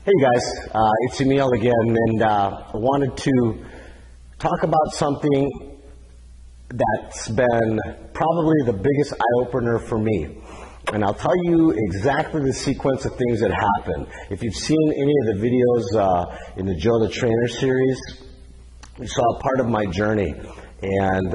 Hey guys, it's Emil again, and I wanted to talk about something that's been probably the biggest eye-opener for me. And I'll tell you exactly the sequence of things that happened. If you've seen any of the videos in the Joe the Trainer series, you saw part of my journey. And,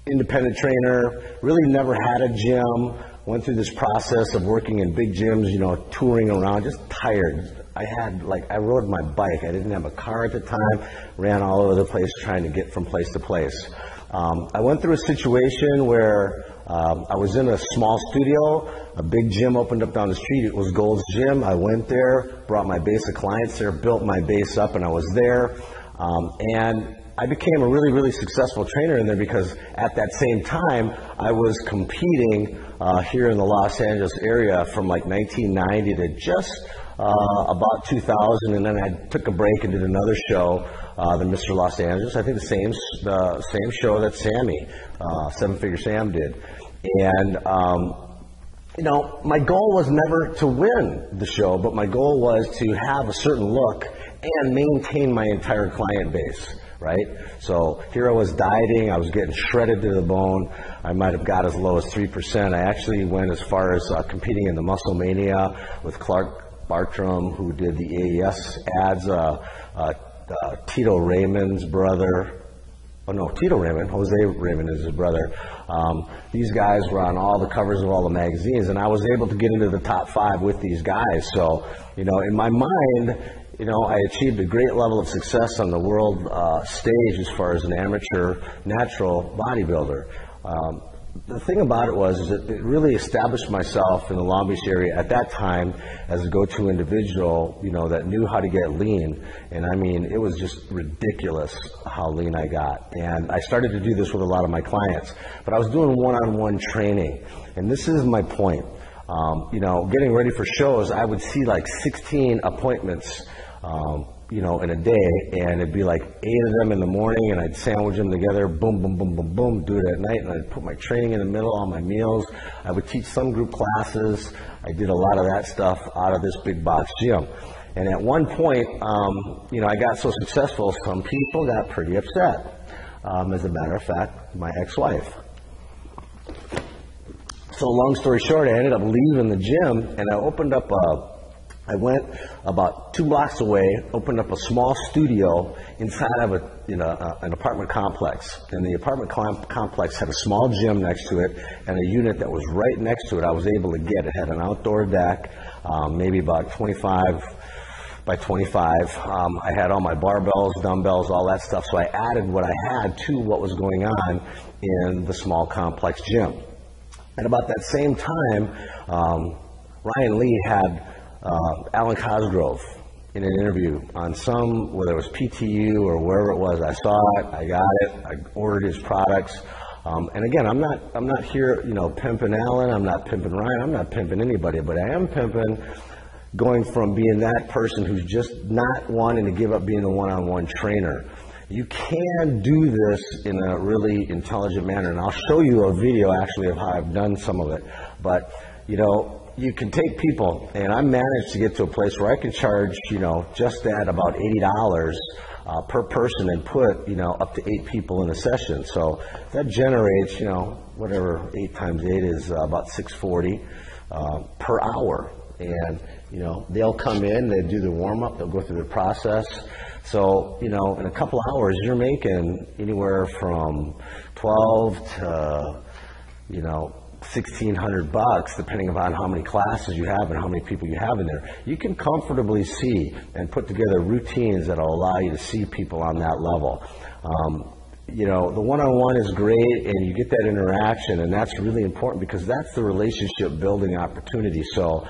independent trainer, really never had a gym, went through this process of working in big gyms, touring around, just tired. I rode my bike. I didn't have a car at the time, ran all over the place trying to get from place to place. I went through a situation where I was in a small studio, a big gym opened up down the street. It was Gold's Gym. I went there, brought my base of clients there, built my base up, and I was there. And I became a really, really successful trainer in there because at that same time, I was competing here in the Los Angeles area from like 1990 to just about 2000, and then I took a break and did another show, the Mr. Los Angeles. I think the same show that Sammy, Seven Figure Sam did. And my goal was never to win the show, but my goal was to have a certain look and maintain my entire client base. Right? So here I was dieting, I was getting shredded to the bone. I might have got as low as 3%. I actually went as far as competing in the Muscle Mania with Clark Bartram, who did the AES ads, Tito Raymond's brother. Oh no, Tito Raymond, Jose Raymond is his brother. These guys were on all the covers of all the magazines, and I was able to get into the top 5 with these guys. So, in my mind, I achieved a great level of success on the world stage as far as an amateur natural bodybuilder. The thing about it was that it really established myself in the Long Beach area at that time as a go-to individual, that knew how to get lean. And I mean, it was just ridiculous how lean I got. And I started to do this with a lot of my clients. But I was doing one-on-one training. And this is my point. Getting ready for shows, I would see like 16 appointments in a day, and it'd be like 8 of them in the morning, and I'd sandwich them together, boom, boom, boom, boom, boom, do it at night, and I'd put my training in the middle, all my meals. I would teach some group classes. I did a lot of that stuff out of this big box gym. And at one point, I got so successful, some people got pretty upset. As a matter of fact, my ex-wife. So long story short, I ended up leaving the gym, and I went about 2 blocks away, opened up a small studio inside of an apartment complex. And the apartment complex had a small gym next to it and a unit that was right next to it I was able to get. It had an outdoor deck, maybe about 25 by 25. I had all my barbells, dumbbells, all that stuff. So I added what I had to what was going on in the small complex gym. At about that same time, Ryan Lee had Alan Cosgrove in an interview on whether it was PTU or wherever it was. I saw it, I got it, I ordered his products. And again, I'm not here, pimping Alan, I'm not pimping Ryan, I'm not pimping anybody, but I am pimping going from being that person who's just not wanting to give up being a one-on-one trainer. You can do this in a really intelligent manner, and I'll show you a video actually of how I've done some of it. But, you can take people, and I managed to get to a place where I can charge, just at about $80 per person and put, up to 8 people in a session. So that generates, whatever 8 times 8 is about $640 per hour. And, they'll come in, they do the warm-up, they'll go through the process. So, in a couple hours, you're making anywhere from 12 to, $1,600, depending upon how many classes you have and how many people you have in there. You can comfortably see and put together routines that will allow you to see people on that level. The one-on-one is great, and you get that interaction, and that's really important because that's the relationship building opportunity. So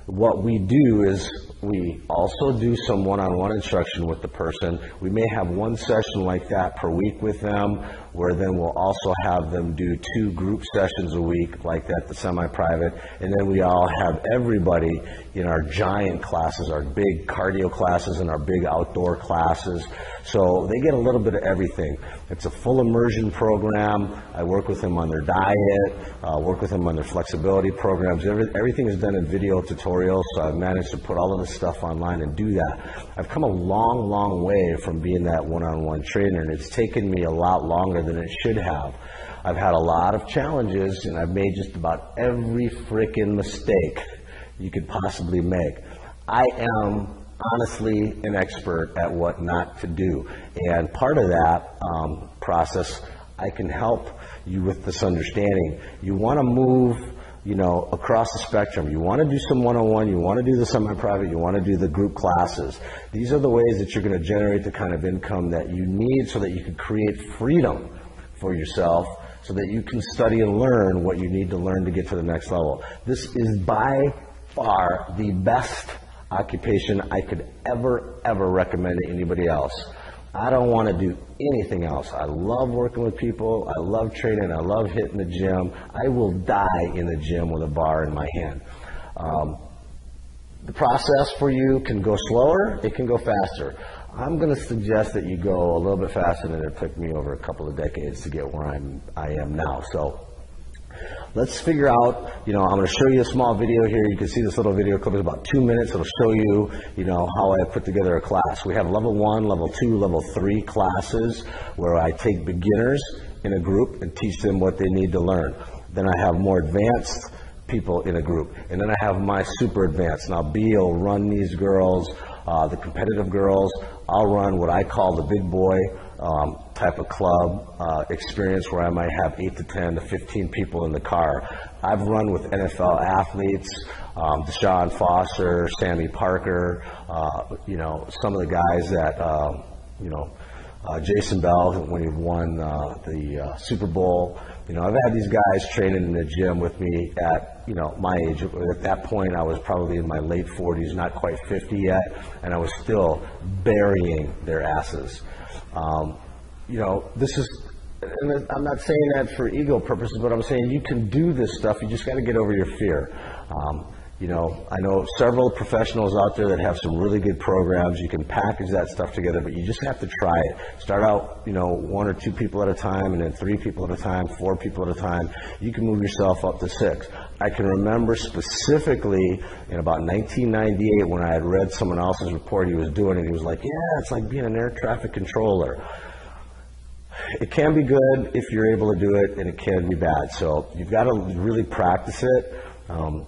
what we do is We also do some one-on-one instruction with the person. We may have one session like that per week with them, where then we'll also have them do 2 group sessions a week like that, the semi-private. And then we all have everybody in our giant classes, our big cardio classes and our big outdoor classes. So they get a little bit of everything. It's a full immersion program. I work with them on their diet, work with them on their flexibility programs. Everything is done in video tutorials, so I've managed to put all of this stuff online and do that. I've come a long, long way from being that one-on-one trainer, and it's taken me a lot longer than it should have. I've had a lot of challenges, and I've made just about every frickin' mistake you could possibly make. I am honestly an expert at what not to do, and part of that process, I can help you with this understanding. You want to move, across the spectrum. You want to do some one-on-one, you want to do the semi-private, you want to do the group classes. These are the ways that you're going to generate the kind of income that you need so that you can create freedom for yourself, so that you can study and learn what you need to learn to get to the next level. This is by far the best occupation I could ever recommend to anybody else. I don't want to do anything else. I love working with people. I love training. I love hitting the gym. I will die in the gym with a bar in my hand. The process for you can go slower. It can go faster. I'm going to suggest that you go a little bit faster than it took me over a couple of decades to get where I am now. So let's figure out, I'm going to show you a small video here. You can see this little video clip is about 2 minutes. It'll show you, how I put together a class. We have level 1, level 2, level 3 classes where I take beginners in a group and teach them what they need to learn. Then I have more advanced people in a group. And then I have my super advanced. Now B will run these girls, the competitive girls. I'll run what I call the big boy type of club experience, where I might have 8 to 10 to 15 people in the car. I've run with NFL athletes, Deshaun Foster, Sammy Parker, some of the guys that, Jason Bell, when he won the Super Bowl. I've had these guys training in the gym with me at, my age. At that point, I was probably in my late 40s, not quite 50 yet, and I was still burying their asses. This is, and I'm not saying that for ego purposes, but I'm saying you can do this stuff. You just got to get over your fear. I know several professionals out there that have some really good programs. You can package that stuff together, but you just have to try it. Start out, 1 or 2 people at a time, and then 3 people at a time, 4 people at a time. You can move yourself up to 6. I can remember specifically in about 1998 when I had read someone else's report he was doing, and he was like, yeah, it's like being an air traffic controller. It can be good if you're able to do it, and it can be bad. So you've got to really practice it.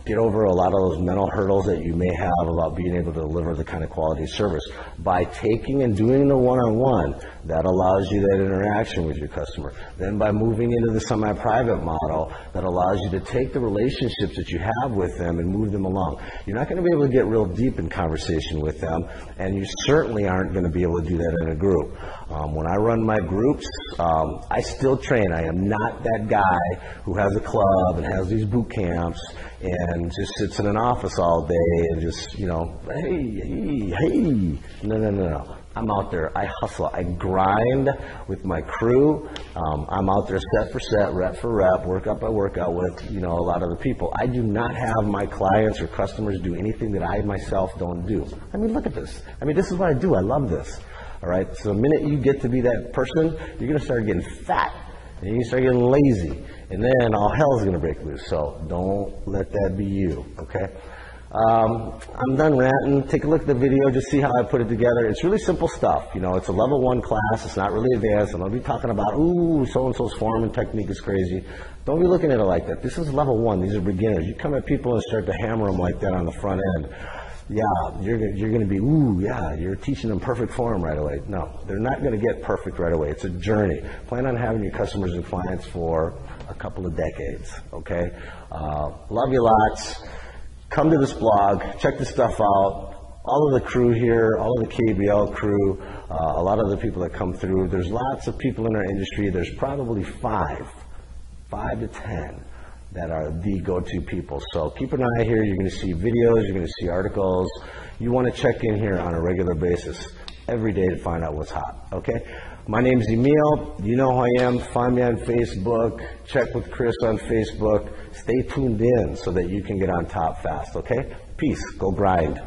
Get over a lot of those mental hurdles that you may have about being able to deliver the kind of quality service. By taking and doing the one-on-one, that allows you that interaction with your customer. Then by moving into the semi-private model, that allows you to take the relationships that you have with them and move them along. You're not going to be able to get real deep in conversation with them, and you certainly aren't going to be able to do that in a group. When I run my groups, I still train. I am not that guy who has a club and has these boot camps and just sits in an office all day and just, hey. No. I'm out there. I hustle. I grind with my crew. I'm out there set for set, rep for rep, workout by workout with, a lot of the people. I do not have my clients or customers do anything that I myself don't do. Look at this. This is what I do. I love this. All right. So the minute you get to be that person, you're going to start getting fat and you start getting lazy, and then all hell is going to break loose. So don't let that be you. Okay. I'm done ranting. Take a look at the video, just see how I put it together. It's really simple stuff. It's a level 1 class. It's not really advanced. I'm going to be talking about, so-and-so's form and technique is crazy. Don't be looking at it like that. This is level 1. These are beginners. You come at people and start to hammer them like that on the front end. Yeah, you're going to be, you're teaching them perfect form right away. No, they're not going to get perfect right away. It's a journey. Plan on having your customers and clients for a couple of decades, okay? Love you lots. Come to this blog, check this stuff out. All of the crew here, all of the KBL crew, a lot of the people that come through, there's lots of people in our industry. There's probably 5 to 10 that are the go-to people. So keep an eye here. You're going to see videos. You're going to see articles. You want to check in here on a regular basis every day to find out what's hot, okay? My name's Emil. You know who I am. Find me on Facebook. Check with Chris on Facebook. Stay tuned in so that you can get on top fast, okay? Peace. Go grind.